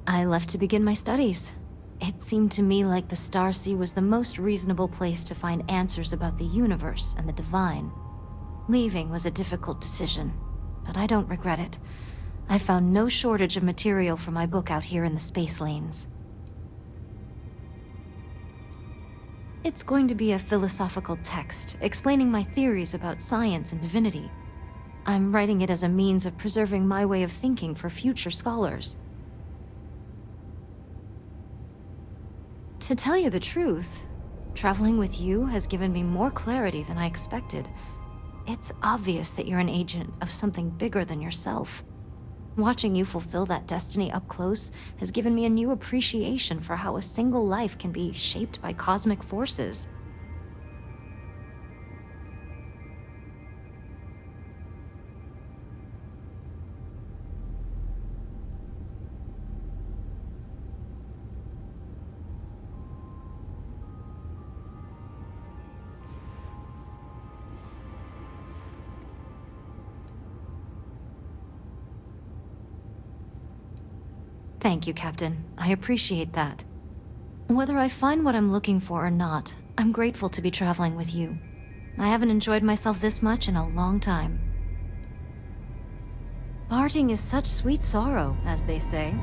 I left to begin my studies. It seemed to me like the Starsea was the most reasonable place to find answers about the universe and the divine. Leaving was a difficult decision, but I don't regret it. I found no shortage of material for my book out here in the space lanes. It's going to be a philosophical text, explaining my theories about science and divinity. I'm writing it as a means of preserving my way of thinking for future scholars. To tell you the truth, traveling with you has given me more clarity than I expected. It's obvious that you're an agent of something bigger than yourself. Watching you fulfill that destiny up close has given me a new appreciation for how a single life can be shaped by cosmic forces. Thank you, Captain. I appreciate that. Whether I find what I'm looking for or not, I'm grateful to be traveling with you. I haven't enjoyed myself this much in a long time. Parting is such sweet sorrow, as they say.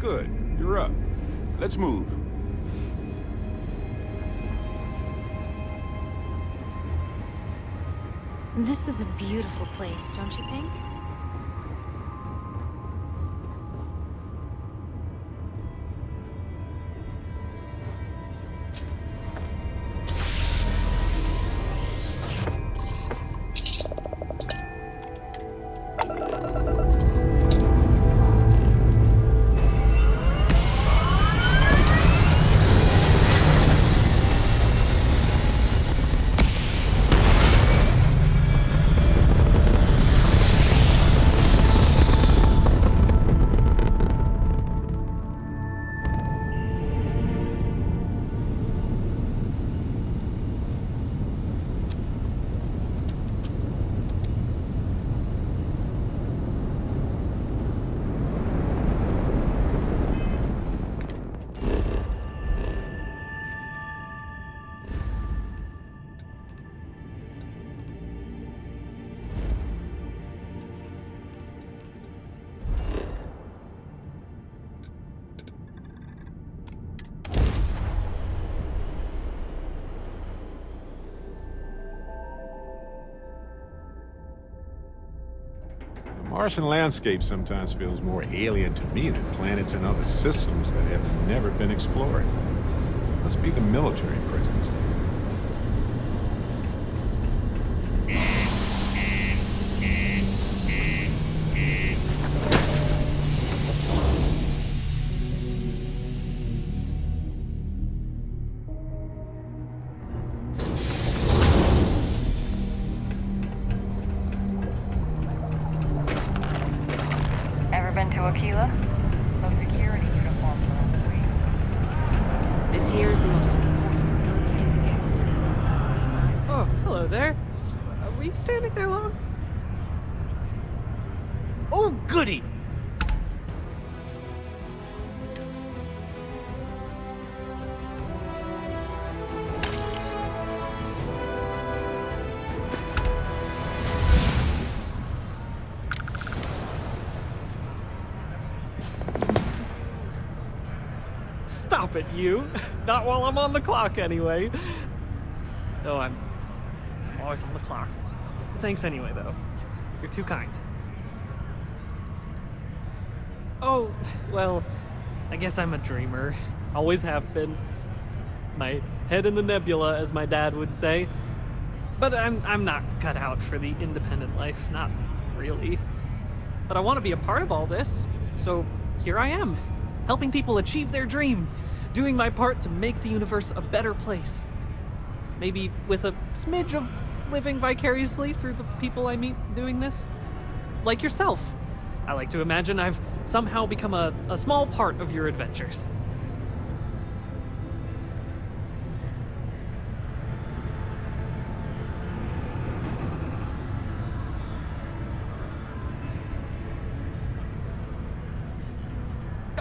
Good. You're up. Let's move. This is a beautiful place, don't you think? The Martian landscape sometimes feels more alien to me than planets and other systems that have never been explored. Must be the military presence. Ever been to Aquila? No security uniforms around the way. This here is the most important building in the galaxy. Oh, hello there. Were you standing there long? Oh, goody! Stop it, you! Not while I'm on the clock, anyway. Though I'm always on the clock. Thanks anyway, though. You're too kind. Oh, well, I guess I'm a dreamer. Always have been. My head in the nebula, as my dad would say. But I'm not cut out for the independent life, not really. But I want to be a part of all this, so here I am, helping people achieve their dreams, doing my part to make the universe a better place. Maybe with a smidge of living vicariously through the people I meet doing this? Like yourself. I like to imagine I've somehow become a small part of your adventures.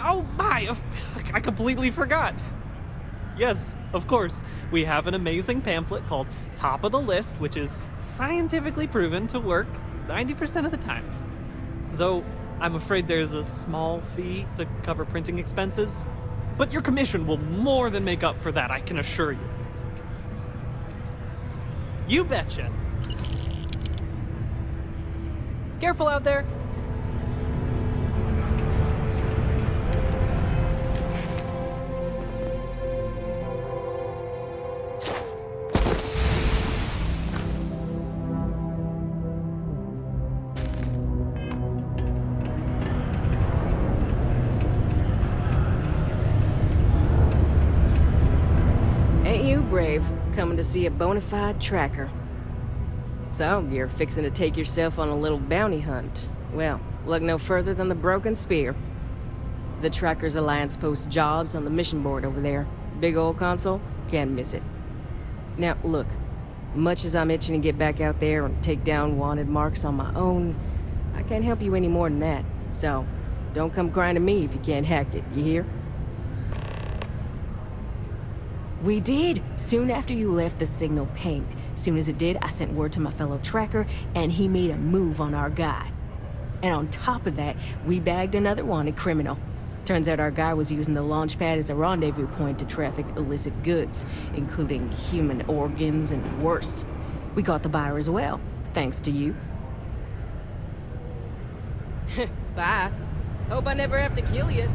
Oh my! I completely forgot! Yes, of course. We have an amazing pamphlet called Top of the List, which is scientifically proven to work 90% of the time. Though, I'm afraid there's a small fee to cover printing expenses. But your commission will more than make up for that, I can assure you. You betcha! Careful out there! Ain't you brave, coming to see a bona fide tracker? So, you're fixing to take yourself on a little bounty hunt. Well, look no further than the Broken Spear. The Trackers Alliance posts jobs on the mission board over there. Big old console, can't miss it. Now, look, much as I'm itching to get back out there and take down wanted marks on my own, I can't help you any more than that. So, don't come crying to me if you can't hack it, you hear? We did, soon after you left the signal pinged. Soon as it did, I sent word to my fellow tracker, and he made a move on our guy. And on top of that, we bagged another wanted criminal. Turns out our guy was using the launch pad as a rendezvous point to traffic illicit goods, including human organs and worse. We caught the buyer as well, thanks to you. Bye. Hope I never have to kill you.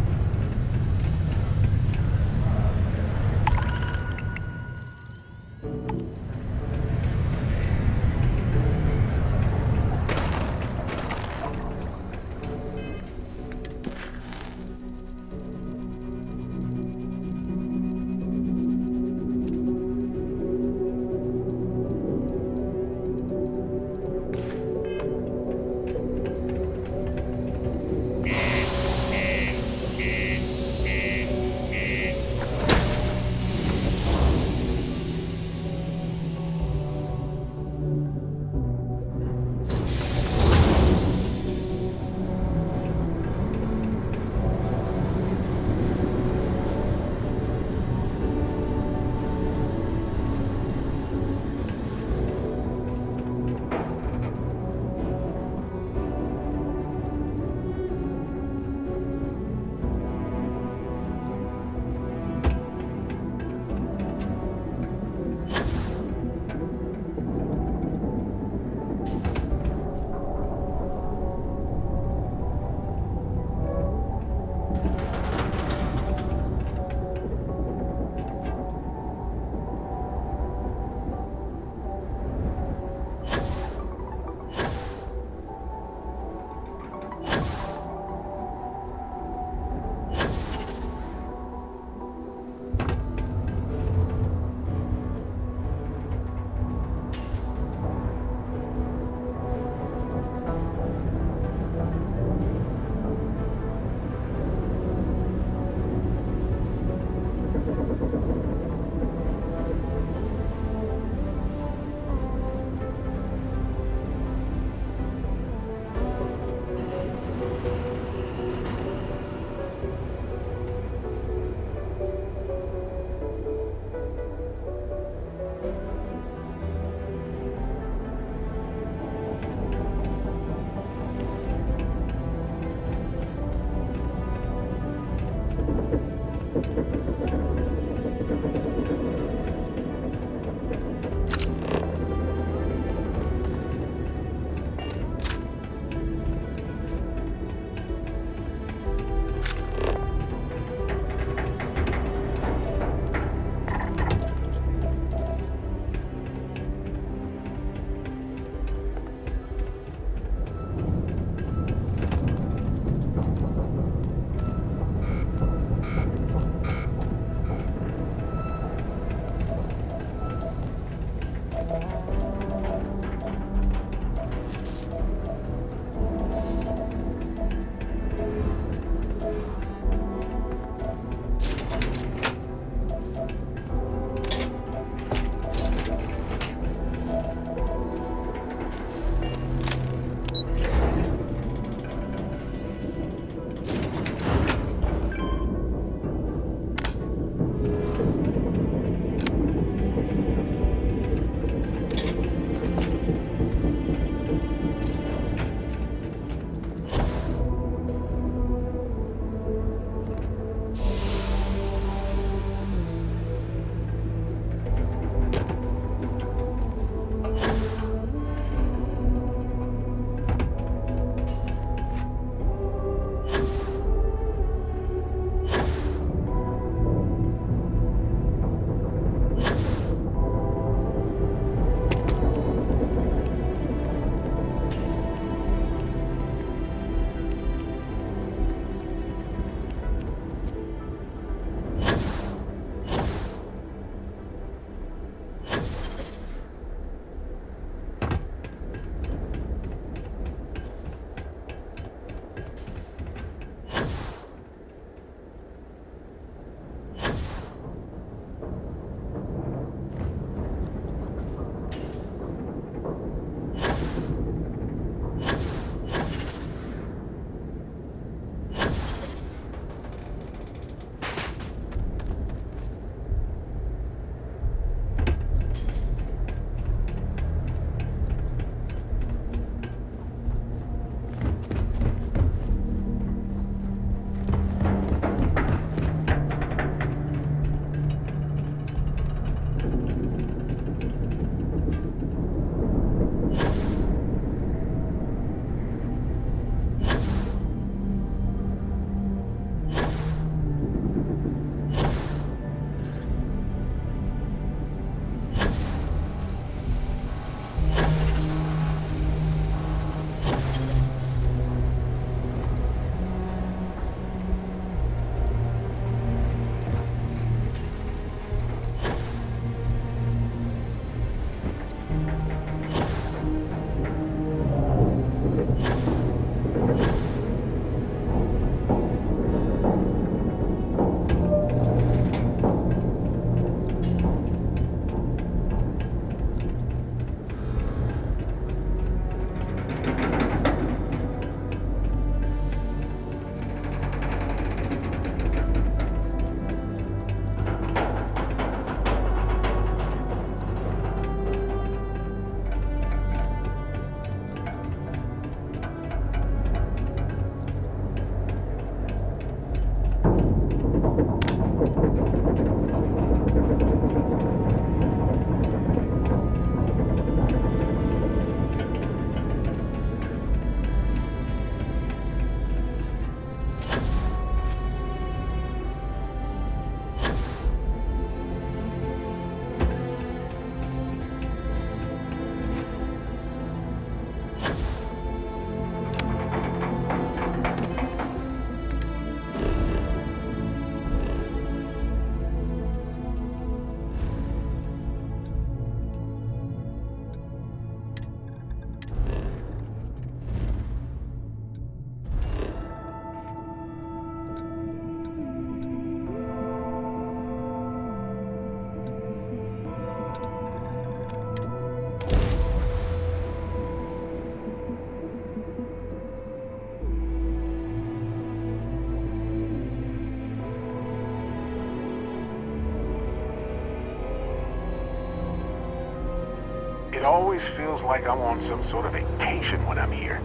always feels like I'm on some sort of vacation when I'm here.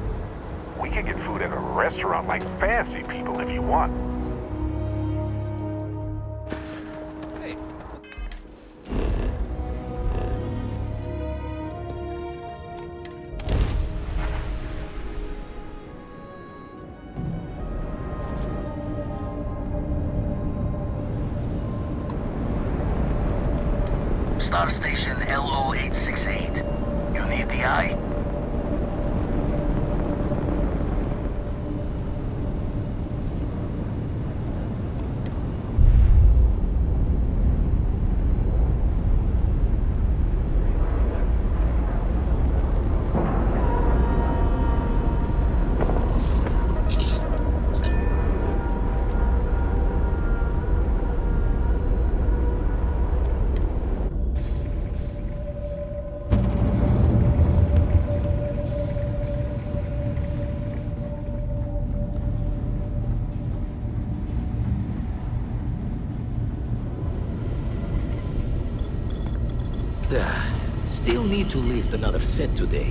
We could get food at a restaurant like fancy people if you want. Star Station LO868. You need the eye? Still need to lift another set today.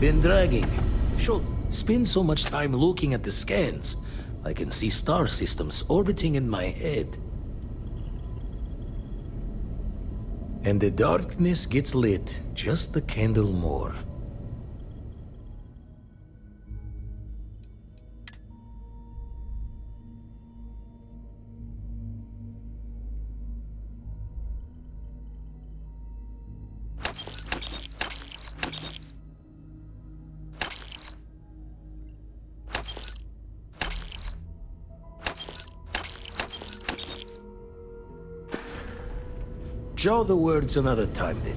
Been dragging. Should spend so much time looking at the scans. I can see star systems orbiting in my head. And the darkness gets lit just a candle more. Jaw the words another time, then.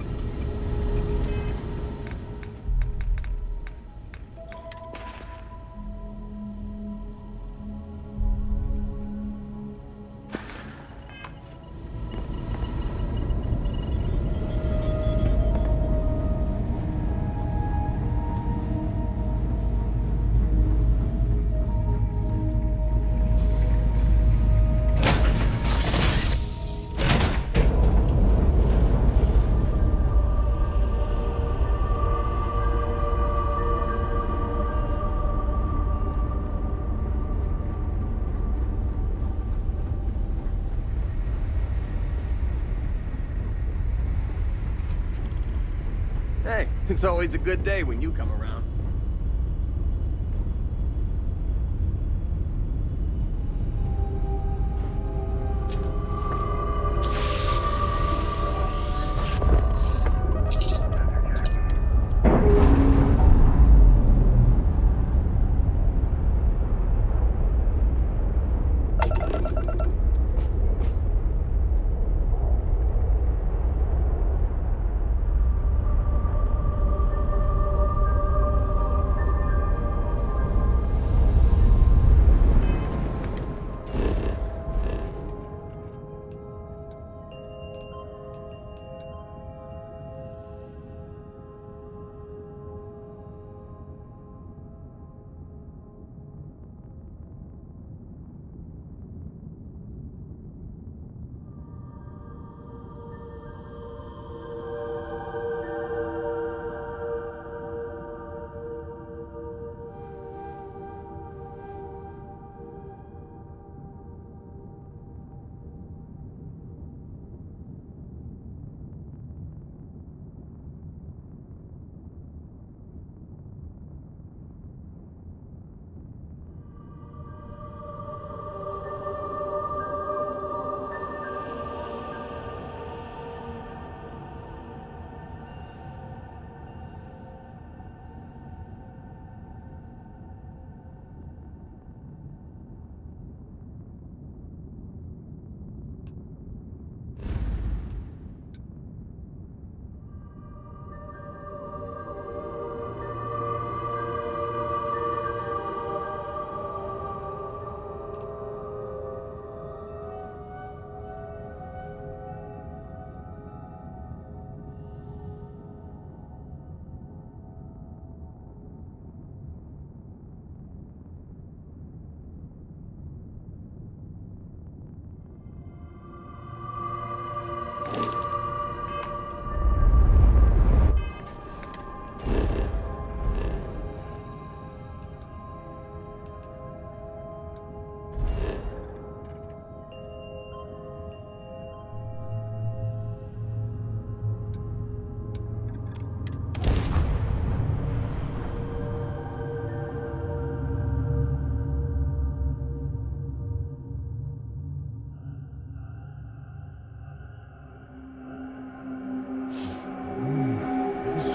Hey, it's always a good day when you come around.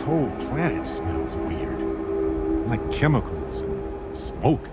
whole planet smells weird. Like chemicals and smoke.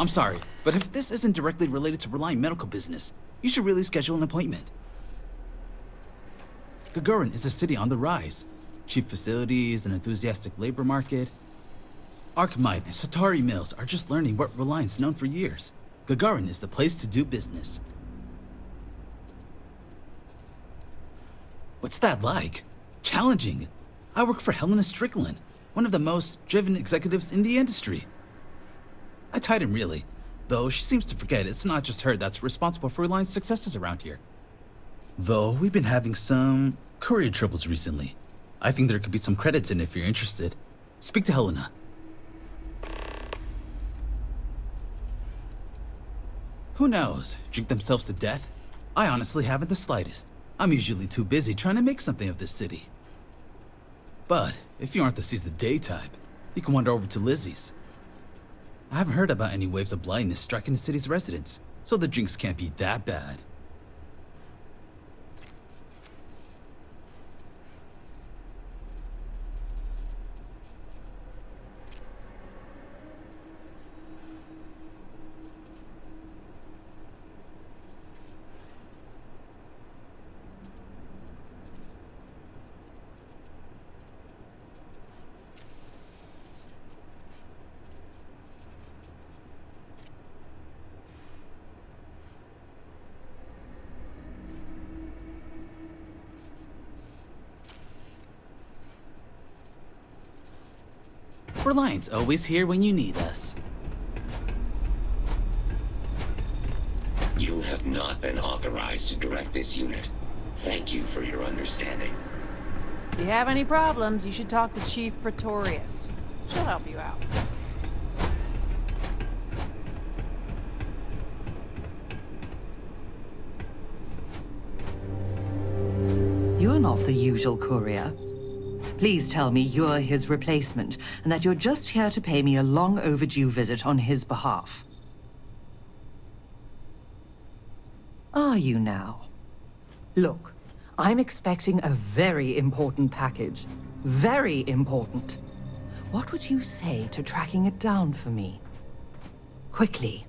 I'm sorry, but if this isn't directly related to Reliant medical business, you should really schedule an appointment. Gagarin is a city on the rise. Cheap facilities, an enthusiastic labor market. Archmite and Satari Mills are just learning what Reliant's known for years. Gagarin is the place to do business. What's that like? Challenging. I work for Helena Strickland, one of the most driven executives in the industry. I tied him really, though she seems to forget it's not just her that's responsible for Reliant's successes around here. Though we've been having some courier troubles recently. I think there could be some credits in if you're interested. Speak to Helena. Who knows? Drink themselves to death? I honestly haven't the slightest. I'm usually too busy trying to make something of this city. But if you aren't the seize the day type, you can wander over to Lizzie's. I haven't heard about any waves of blindness striking the city's residents, so the drinks can't be that bad. Reliant's always here when you need us. You have not been authorized to direct this unit. Thank you for your understanding. If you have any problems, you should talk to Chief Pretorius. She'll help you out. You're not the usual courier. Please tell me you're his replacement, and that you're just here to pay me a long overdue visit on his behalf. Are you now? Look, I'm expecting a very important package. Very important. What would you say to tracking it down for me? Quickly.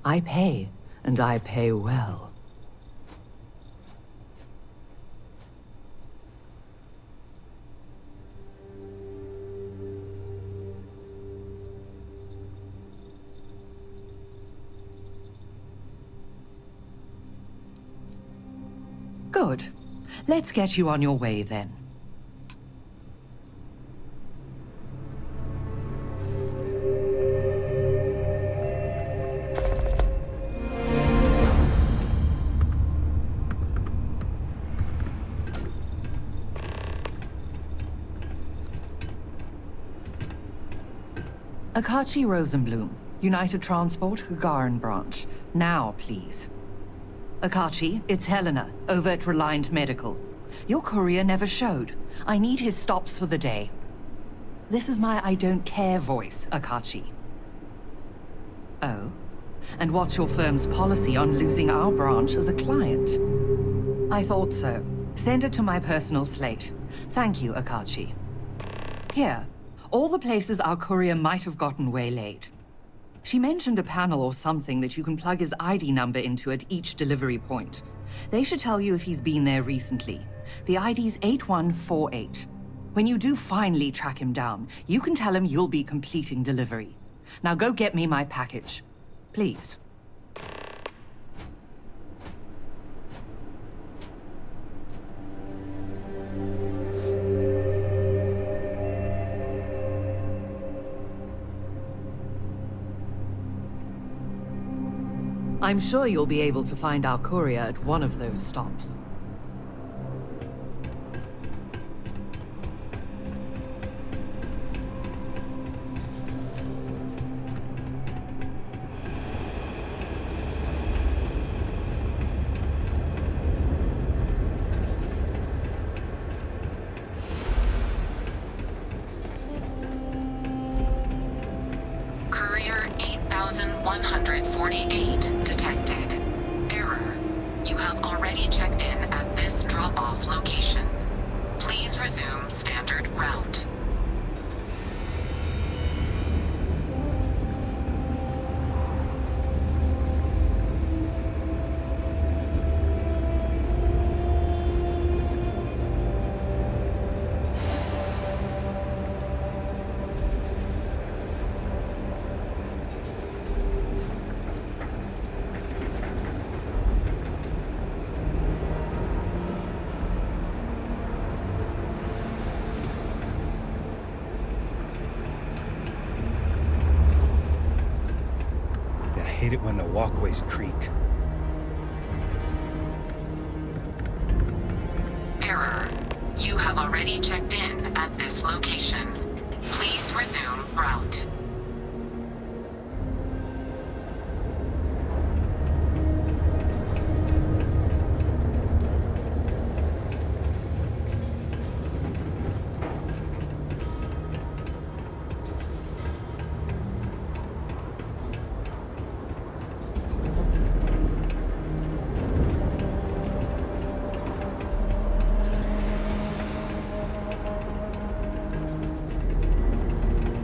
I pay, and I pay well. Good. Let's get you on your way then. Akachi Rosenblum, United Transport, Gagarin Branch. Now, please. Akachi, it's Helena, over at Reliant Medical. Your courier never showed. I need his stops for the day. This is my I don't care voice, Akachi. Oh? And what's your firm's policy on losing our branch as a client? I thought so. Send it to my personal slate. Thank you, Akachi. Here, all the places our courier might have gotten waylaid. She mentioned a panel or something that you can plug his ID number into at each delivery point. They should tell you if he's been there recently. The ID's 8148. When you do finally track him down, you can tell him you'll be completing delivery. Now go get me my package. Please. I'm sure you'll be able to find our courier at one of those stops. Courier 8148 detected. Error. You have already checked in at this drop-off location. Please resume standard route. I hate it when the walkways creak. Error. You have already checked in at this location. Please resume route.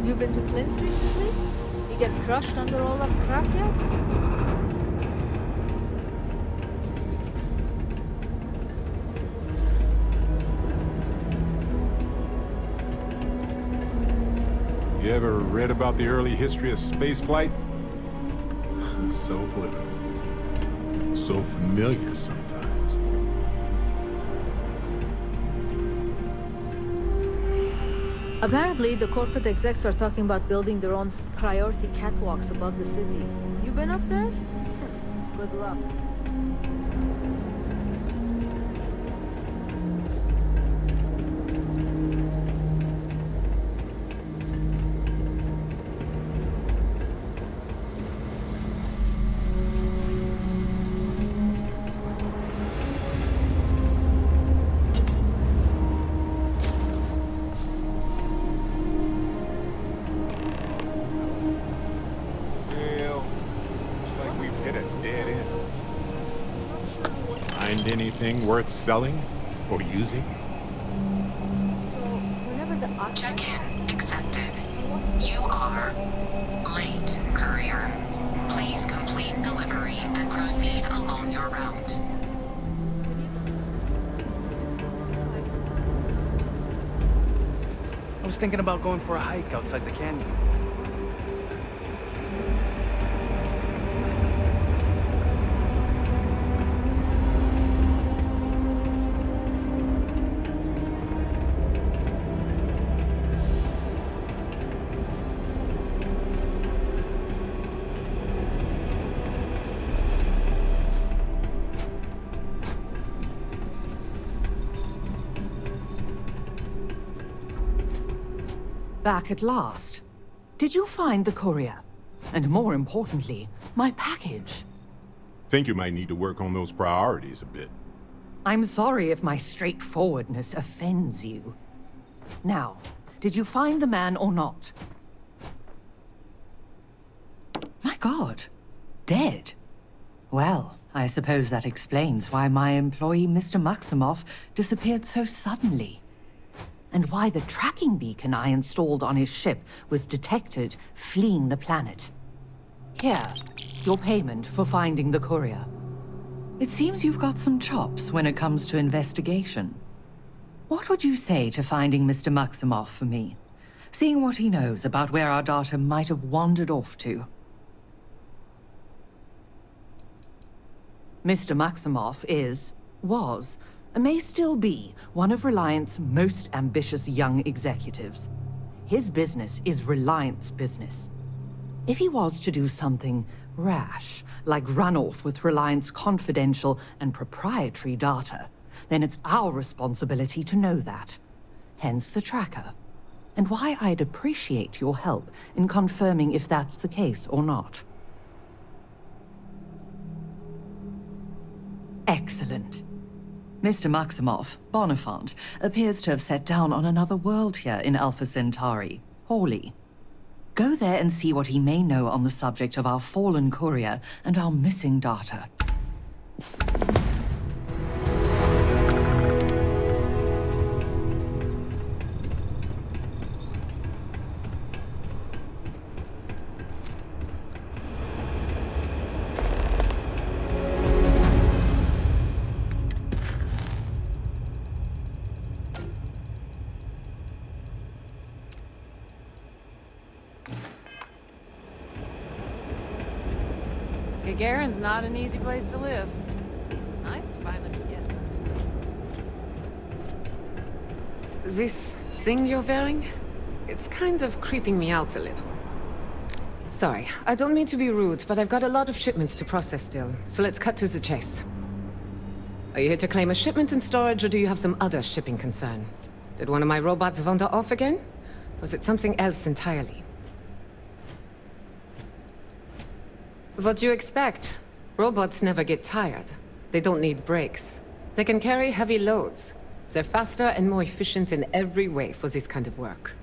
You been to Clint's recently? You get crushed under all that crap yet? You ever read about the early history of spaceflight? So political. So familiar sometimes. Apparently, the corporate execs are talking about building their own priority catwalks above the city. You been up there? Good luck. Find anything worth selling or using? Check-in accepted. You are late, courier. Please complete delivery and proceed along your route. I was thinking about going for a hike outside the canyon. Back at last. Did you find the courier? And more importantly, my package? Think you might need to work on those priorities a bit. I'm sorry if my straightforwardness offends you. Now, did you find the man or not? My God, dead? Well, I suppose that explains why my employee, Mr. Maximoff, disappeared so suddenly. And why the tracking beacon I installed on his ship was detected fleeing the planet. Here, your payment for finding the courier. It seems you've got some chops when it comes to investigation. What would you say to finding Mr. Maximoff for me? Seeing what he knows about where our data might have wandered off to. Mr. Maximoff was, and may still be, one of Reliant's most ambitious young executives. His business is Reliant's business. If he was to do something rash, like run off with Reliant's confidential and proprietary data, then it's our responsibility to know that. Hence the tracker. And why I'd appreciate your help in confirming if that's the case or not. Excellent. Mr. Maximoff, Bonifant, appears to have set down on another world here in Alpha Centauri, Hawley. Go there and see what he may know on the subject of our fallen courier and our missing data. Gagarin's not an easy place to live. Nice to finally get. This thing you're wearing? It's kind of creeping me out a little. Sorry, I don't mean to be rude, but I've got a lot of shipments to process still, so let's cut to the chase. Are you here to claim a shipment in storage, or do you have some other shipping concern? Did one of my robots wander off again? Was it something else entirely? What do you expect? Robots never get tired. They don't need breaks. They can carry heavy loads. They're faster and more efficient in every way for this kind of work.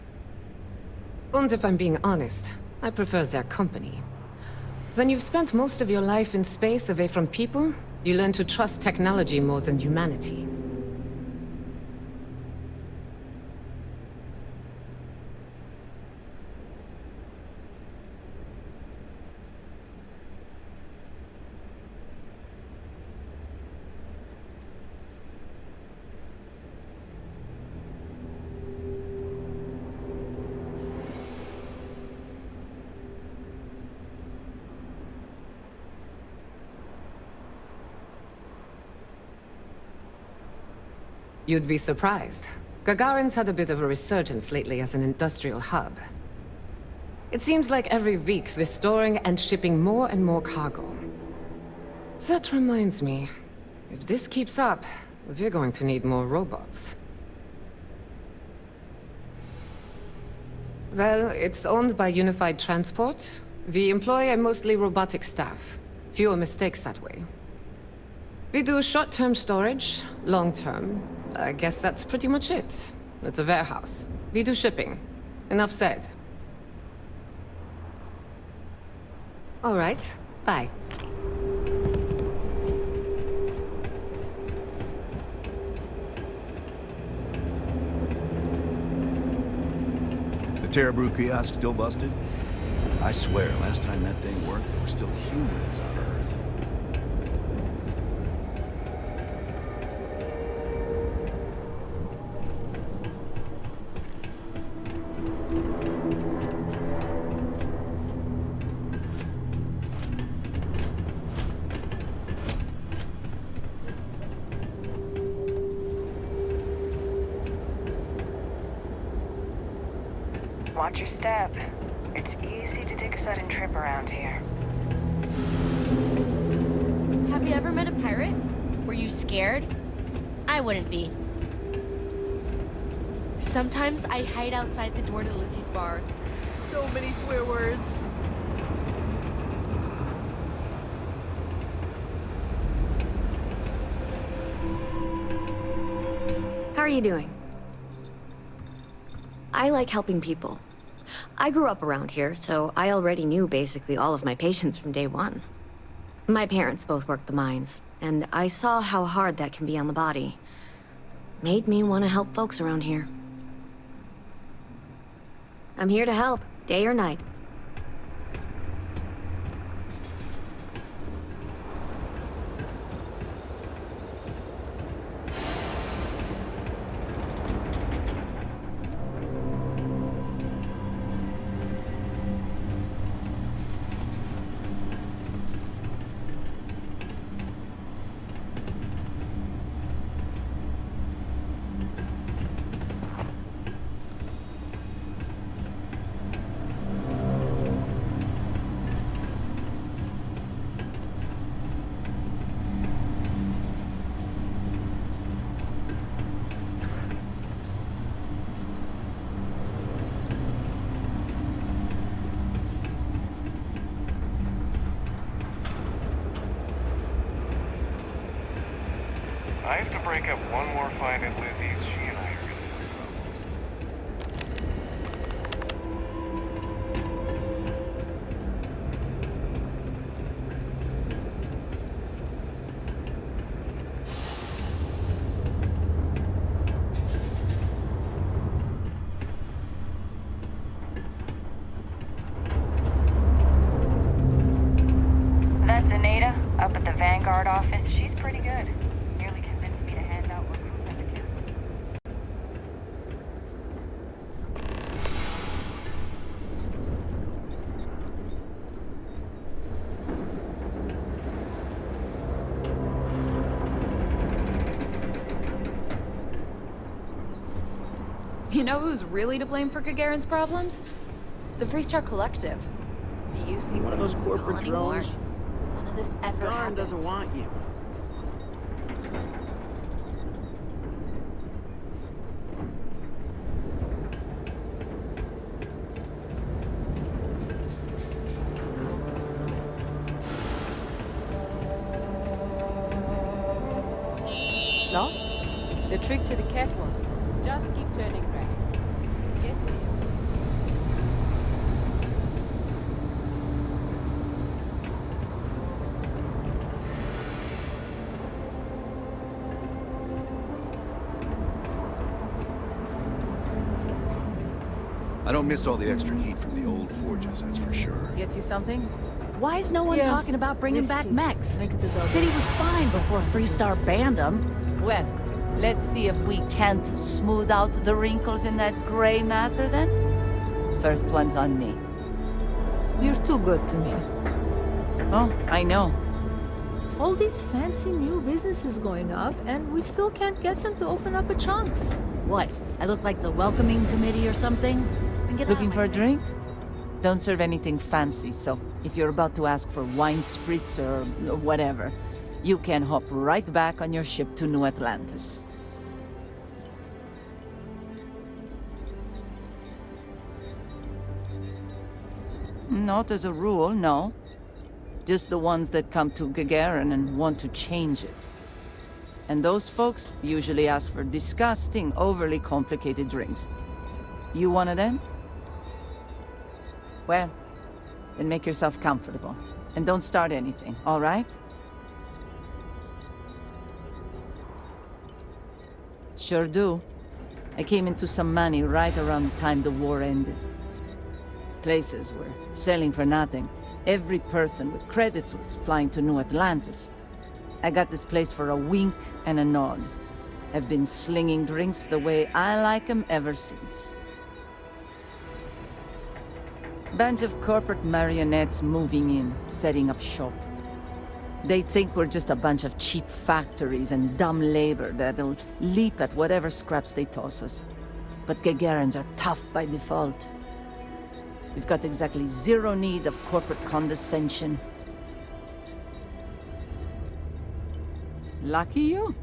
And if I'm being honest, I prefer their company. When you've spent most of your life in space away from people, you learn to trust technology more than humanity. You'd be surprised. Gagarin's had a bit of a resurgence lately as an industrial hub. It seems like every week they're storing and shipping more and more cargo. That reminds me, if this keeps up, we're going to need more robots. Well, it's owned by Unified Transport. We employ a mostly robotic staff. Fewer mistakes that way. We do short-term storage, long-term. I guess that's pretty much it. It's a warehouse. We do shipping. Enough said. All right. Bye. The Terrabrew kiosk still busted? I swear, last time that thing worked, there were still humans on Earth. Watch your step. It's easy to take a sudden trip around here. Have you ever met a pirate? Were you scared? I wouldn't be. Sometimes I hide outside the door to Lizzie's bar. So many swear words. How are you doing? I like helping people. I grew up around here, so I already knew basically all of my patients from day one. My parents both worked the mines, and I saw how hard that can be on the body. Made me want to help folks around here. I'm here to help, day or night. I have to break up one more fight at Lizzie's. She and I are gonna have problems. That's Anita, up at the Vanguard office. She's pretty good. Nearly convinced me to hand out recruitment materials. You know who's really to blame for Gagarin's problems? The Freestar Collective. The UC One of those isn't corporate on anymore. drones. None of this ever Gagarin happens. doesn't want you. Lost? The trick to the catwalks. Just keep turning right. Get me. I don't miss all the extra heat from the old forges, that's for sure. Get you something? Why is no one Yeah. talking about bringing back Whiskey. mechs? Make it a double. City was fine before Freestar banned them. Well, let's see if we can't smooth out the wrinkles in that gray matter then. First one's on me. You're too good to me. Oh, I know. All these fancy new businesses going up, and we still can't get them to open up a chunks. What? I look like the welcoming committee or something? Looking for a drink? Don't serve anything fancy, so if you're about to ask for wine spritz or whatever, you can hop right back on your ship to New Atlantis. Not as a rule, no. Just the ones that come to Gagarin and want to change it. And those folks usually ask for disgusting, overly complicated drinks. You one of them? Well, then make yourself comfortable. And don't start anything, all right? Sure do. I came into some money right around the time the war ended. Places were selling for nothing. Every person with credits was flying to New Atlantis. I got this place for a wink and a nod. I've been slinging drinks the way I like 'em ever since. Bunch of corporate marionettes moving in, setting up shop. They think we're just a bunch of cheap factories and dumb labor that'll leap at whatever scraps they toss us. But Gagarins are tough by default. We've got exactly zero need of corporate condescension. Lucky you.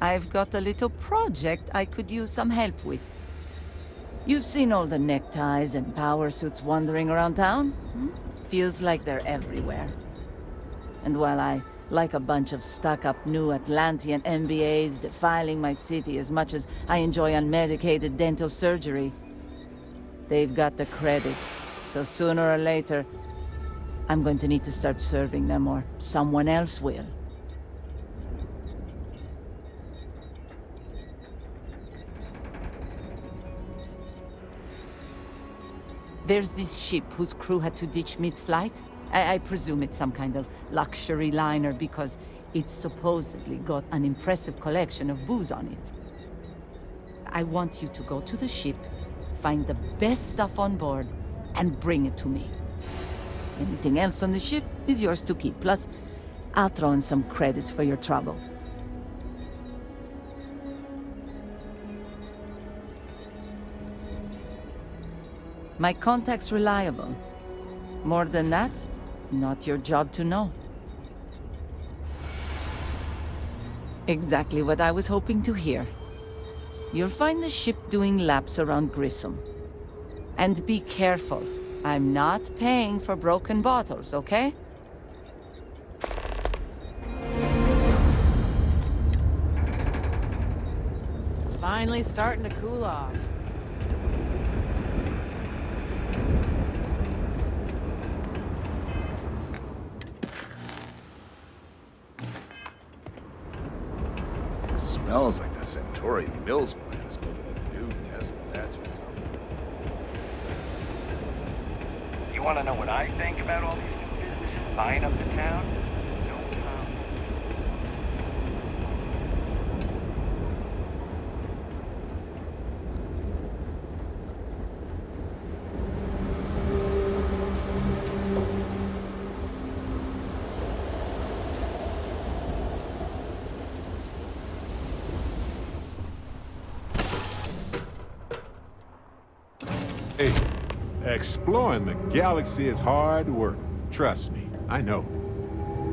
I've got a little project I could use some help with. You've seen all the neckties and power suits wandering around town? Feels like they're everywhere. And while I like a bunch of stuck-up new Atlantean MBAs defiling my city as much as I enjoy unmedicated dental surgery, they've got the credits, so sooner or later, I'm going to need to start serving them, or someone else will. There's this ship whose crew had to ditch mid-flight. I presume it's some kind of luxury liner because it's supposedly got an impressive collection of booze on it. I want you to go to the ship, find the best stuff on board, and bring it to me. Anything else on the ship is yours to keep. Plus, I'll throw in some credits for your trouble. My contact's reliable. More than that, not your job to know. Exactly what I was hoping to hear. You'll find the ship doing laps around Grissom. And be careful. I'm not paying for broken bottles, okay? Finally starting to cool off. Smells like the Centauri Mills plant is making a new test batch of something. You want to know what I think about all these new businesses buying up the town? No comment. Hey, exploring the galaxy is hard work. Trust me, I know.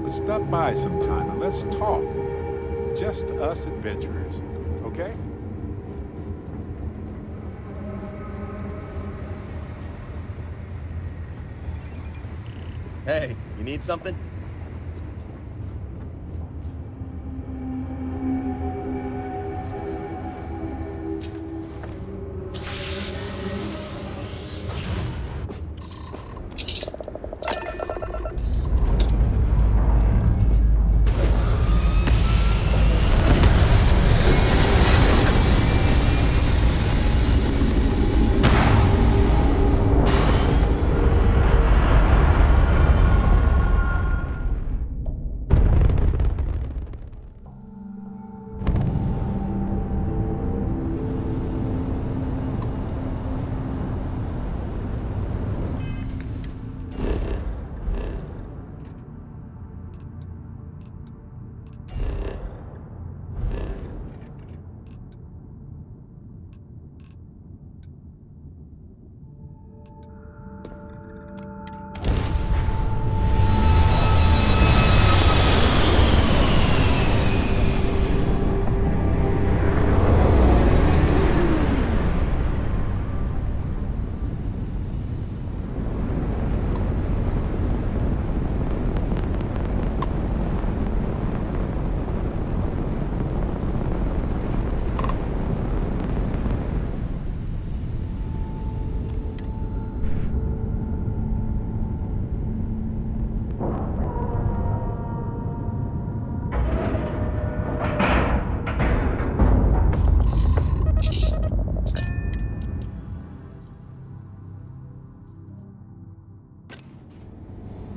Let's stop by sometime and let's talk. Just us adventurers, okay? Hey, you need something?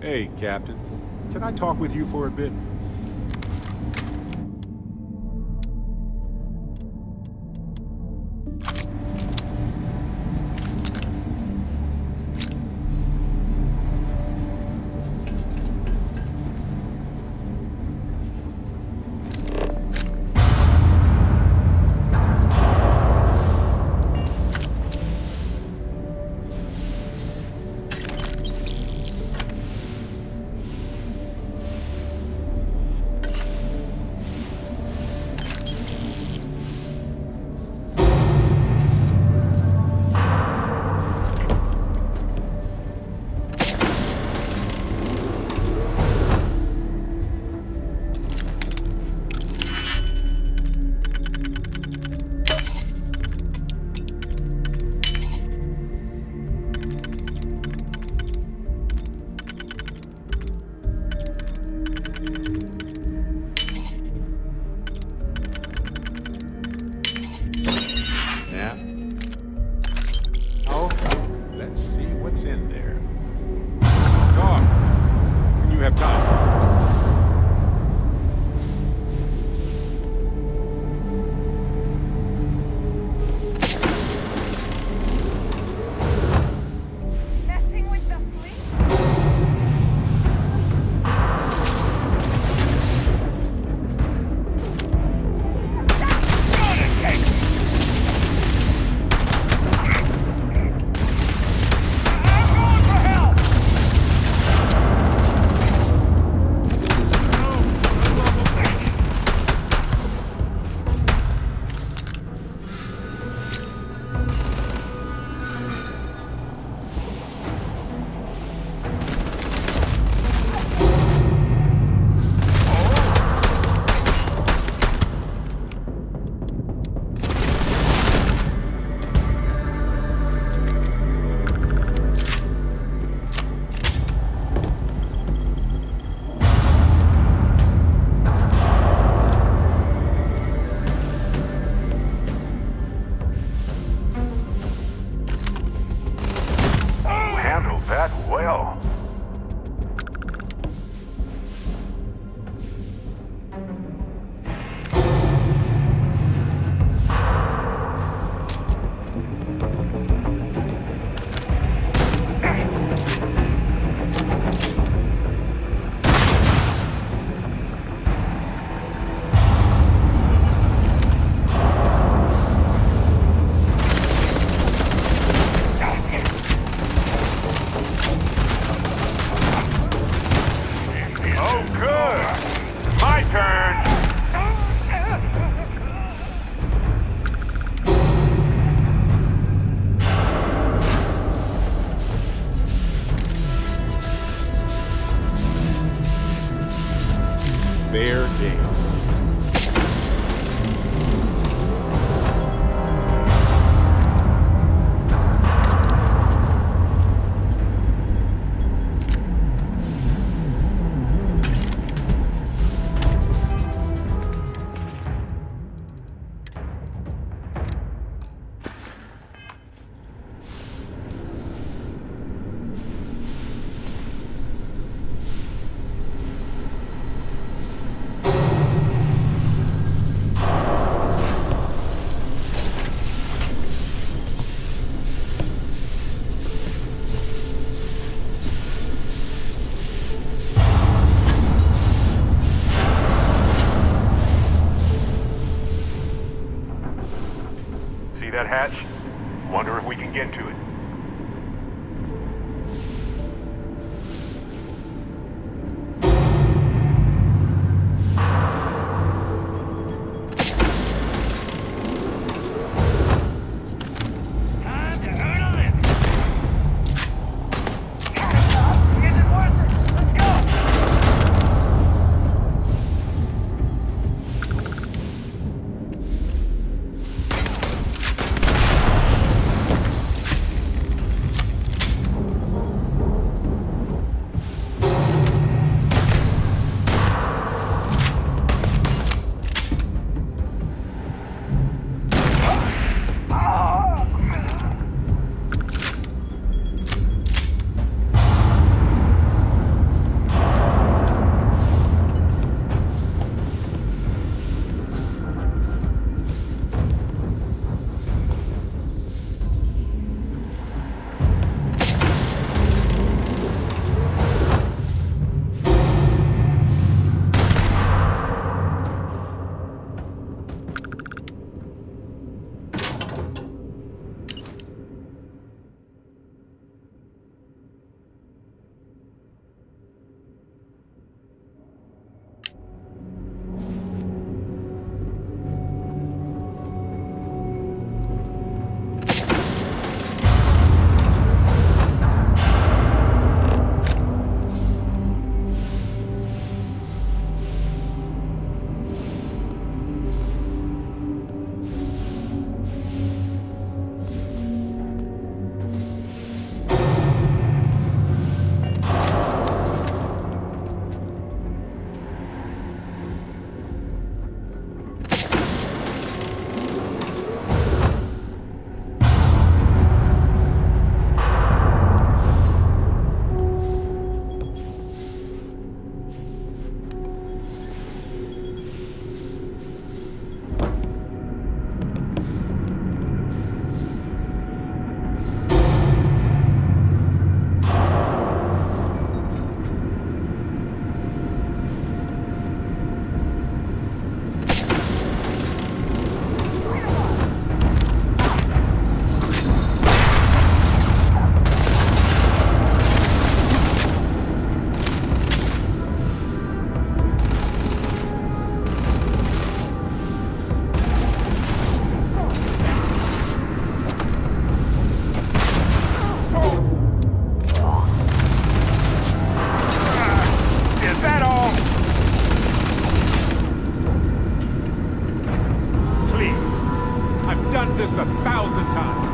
Hey, Captain. Can I talk with you for a bit? that hatch? Wonder if we can get to it. this 1,000 times.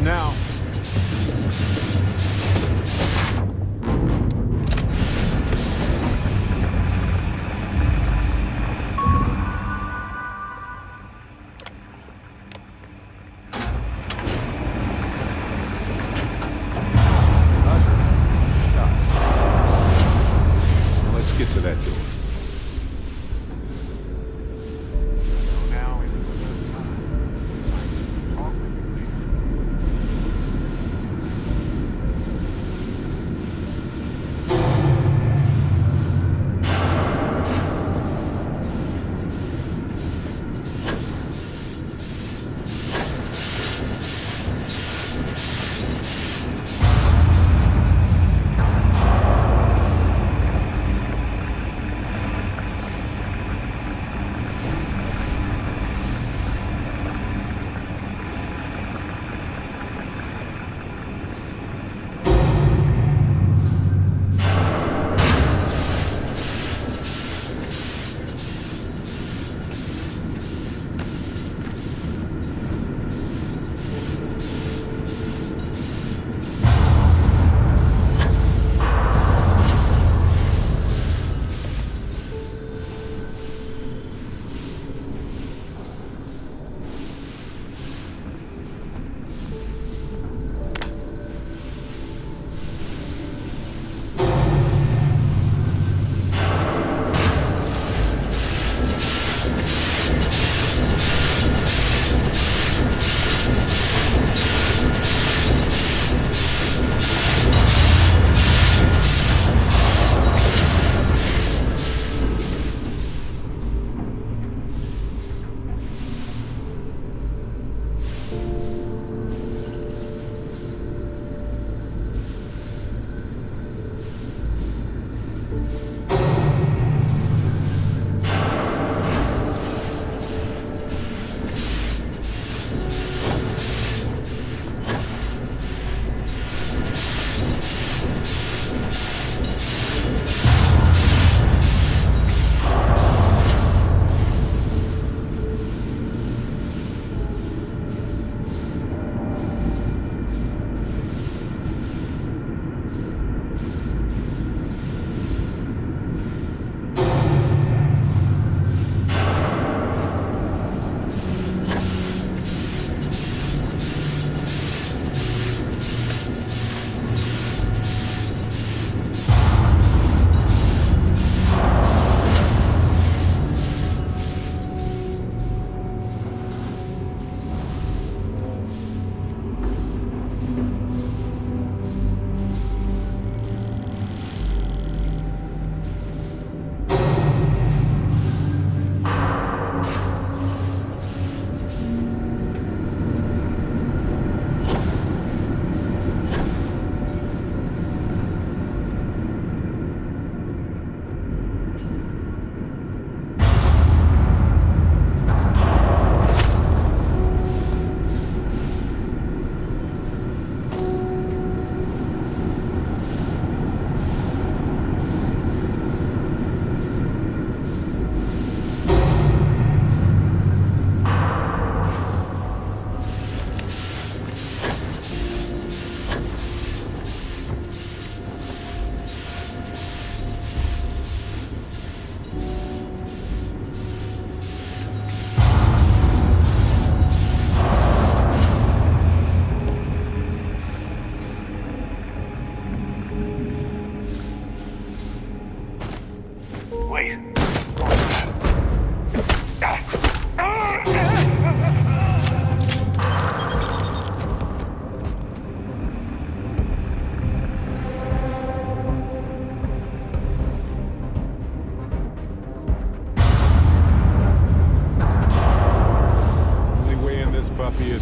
now. Get to that door. Now is the best time. Talk with you later.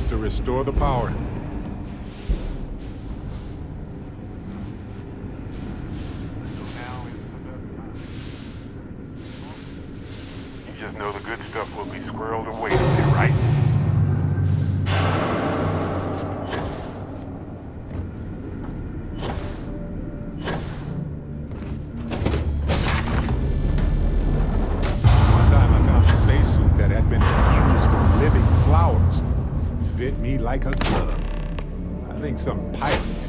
to restore the power. You just know the good stuff will be squirreled away up there, right? One time I found a spacesuit that had been infused with living flowers. Fit me like a glove. think some pirate